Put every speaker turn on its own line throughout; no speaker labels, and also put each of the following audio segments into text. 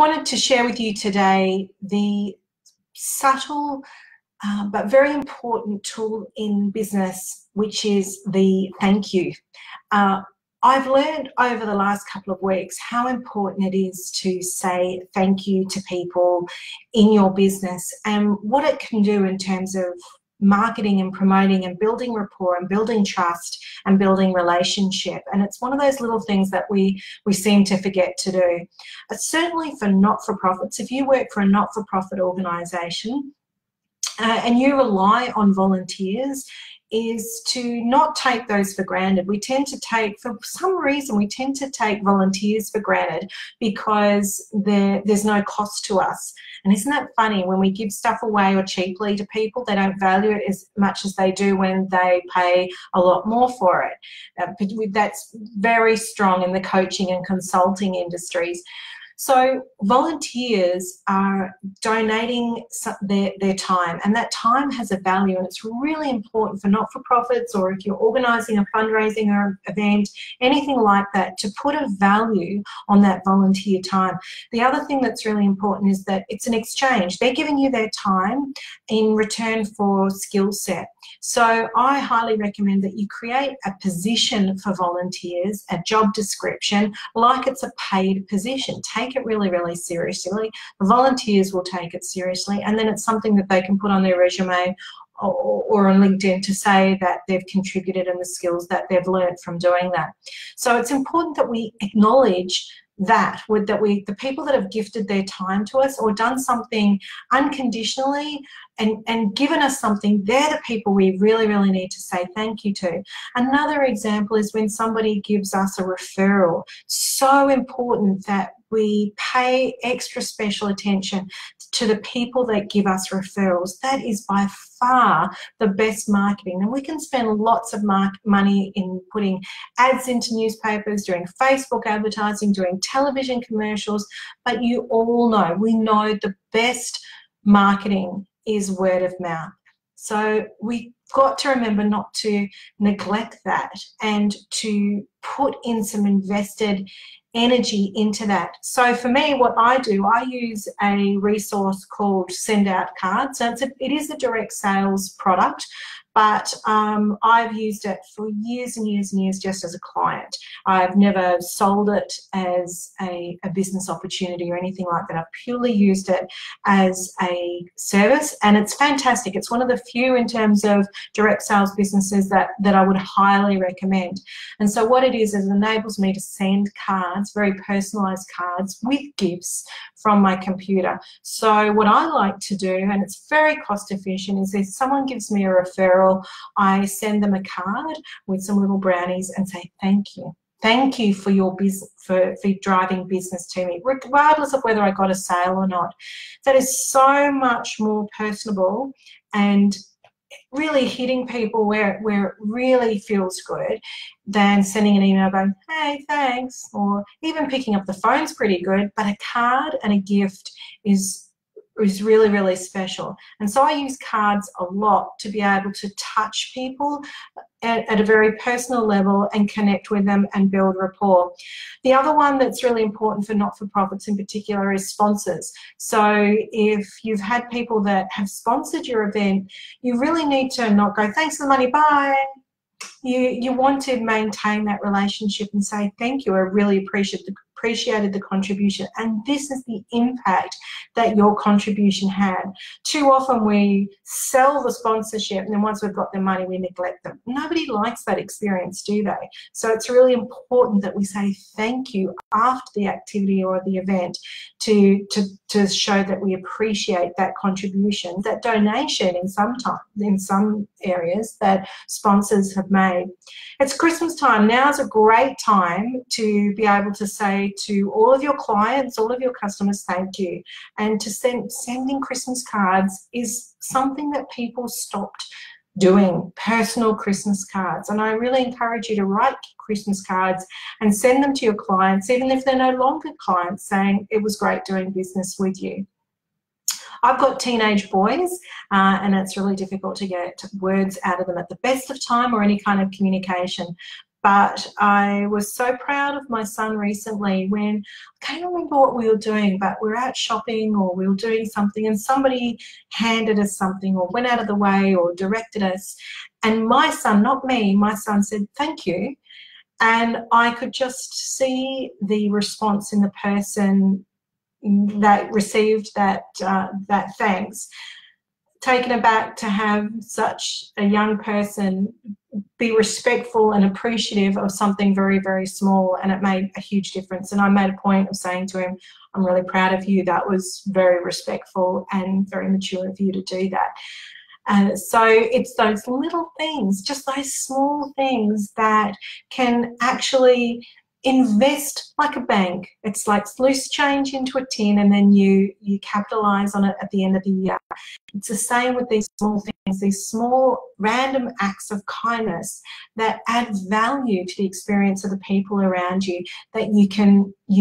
wanted to share with you today the subtle but very important tool in business, which is the thank you. I've learned over the last couple of weeks how important it is to say thank you to people in your business and what it can do in terms of marketing and promoting and building rapport and building trust and building relationship. And it's one of those little things that we seem to forget to do. But certainly for not-for-profits, if you work for a not-for-profit organisation and you rely on volunteers, is to not take those for granted. We tend to take, for some reason, we tend to take volunteers for granted because there's no cost to us. And isn't that funny? When we give stuff away or cheaply to people, they don't value it as much as they do when they pay a lot more for it. That's very strong in the coaching and consulting industries. So volunteers are donating their time, and that time has a value, and it's really important for not-for-profits, or if you're organising a fundraising or event, anything like that, to put a value on that volunteer time. The other thing that's really important is that it's an exchange. They're giving you their time in return for skill set. So I highly recommend that you create a position for volunteers, a job description, like it's a paid position. Take it really, really seriously. The volunteers will take it seriously, and then it's something that they can put on their resume or on LinkedIn to say that they've contributed and the skills that they've learned from doing that. So it's important that we acknowledge that the people that have gifted their time to us or done something unconditionally and given us something, they're the people we really, really need to say thank you to. Another example is when somebody gives us a referral. So important that we pay extra special attention to the people that give us referrals. That is by far the best marketing. And we can spend lots of money in putting ads into newspapers, doing Facebook advertising, doing television commercials, but you all know, we know the best marketing is word of mouth. So we've got to remember not to neglect that and to put in some invested energy into that. So for me, what I do, I use a resource called Send Out Cards. So it is a direct sales product, but I've used it for years and years and years just as a client. I've never sold it as a business opportunity or anything like that. I've purely used it as a service, and it's fantastic. It's one of the few in terms of direct sales businesses that I would highly recommend. And so what it is, it enables me to send cards, very personalized cards with gifts from my computer. So what I like to do, and it's very cost efficient, is if someone gives me a referral, I send them a card with some little brownies and say thank you. Thank you for your business, for driving business to me, regardless of whether I got a sale or not. That is so much more personable and really hitting people where it really feels good than sending an email going, hey, thanks, or even picking up the phone's pretty good, but a card and a gift is really, really special. And so I use cards a lot to be able to touch people at a very personal level and connect with them and build rapport. The other one that's really important for not-for-profits in particular is sponsors. So if you've had people that have sponsored your event, you really need to not go, thanks for the money, bye. You want to maintain that relationship and say, thank you, I really appreciated the contribution, and this is the impact that your contribution had. Too often we sell the sponsorship, and then once we've got the money, we neglect them. Nobody likes that experience, do they? So it's really important that we say thank you after the activity or the event to show that we appreciate that contribution, that donation in some areas that sponsors have made. It's Christmas time. Now's a great time to be able to say to all of your clients, all of your customers, thank you. And to sending Christmas cards is something that people stopped doing, personal Christmas cards. And I really encourage you to write Christmas cards and send them to your clients, even if they're no longer clients, saying it was great doing business with you. I've got teenage boys and it's really difficult to get words out of them at the best of time or any kind of communication. but I was so proud of my son recently when, I can't remember what we were doing, but we were out shopping or we were doing something and somebody handed us something or went out of the way or directed us. And my son, not me, my son said, "Thank you." And I could just see the response in the person that received that thanks, taken aback to have such a young person be respectful and appreciative of something very, very small, and it made a huge difference. And I made a point of saying to him, "I'm really proud of you. That was very respectful and very mature of you to do that." So it's those little things, just those small things that can actually invest like a bank. It's like loose change into a tin and then you capitalize on it at the end of the year. It's the same with these small things, these small random acts of kindness that add value to the experience of the people around you that you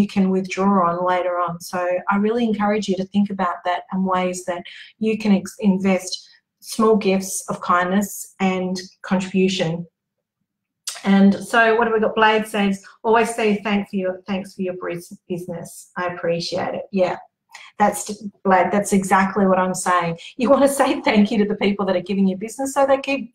can withdraw on later on. So I really encourage you to think about that and ways that you can invest small gifts of kindness and contribution. And so what have we got? Blade says, "Always say thanks for your business. I appreciate it." Yeah, that's Blade. That's exactly what I'm saying. You want to say thank you to the people that are giving you business, so they keep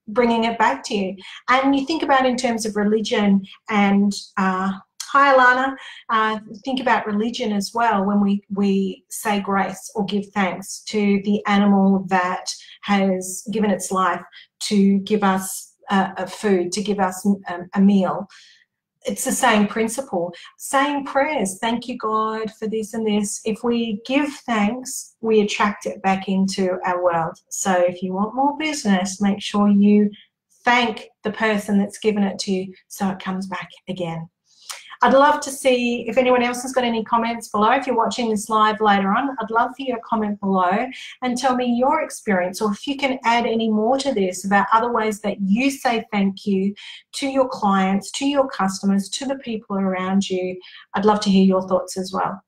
bringing it back to you. And you think about in terms of religion and hi, Alana. Think about religion as well when we say grace or give thanks to the animal that has given its life to give us food, to give us a meal. It's the same principle. Saying prayers, "Thank you, God, for this and this." If we give thanks, we attract it back into our world. So if you want more business, make sure you thank the person that's given it to you so it comes back again. I'd love to see if anyone else has got any comments below. If you're watching this live later on, I'd love for you to comment below and tell me your experience, or if you can add any more to this about other ways that you say thank you to your clients, to your customers, to the people around you. I'd love to hear your thoughts as well.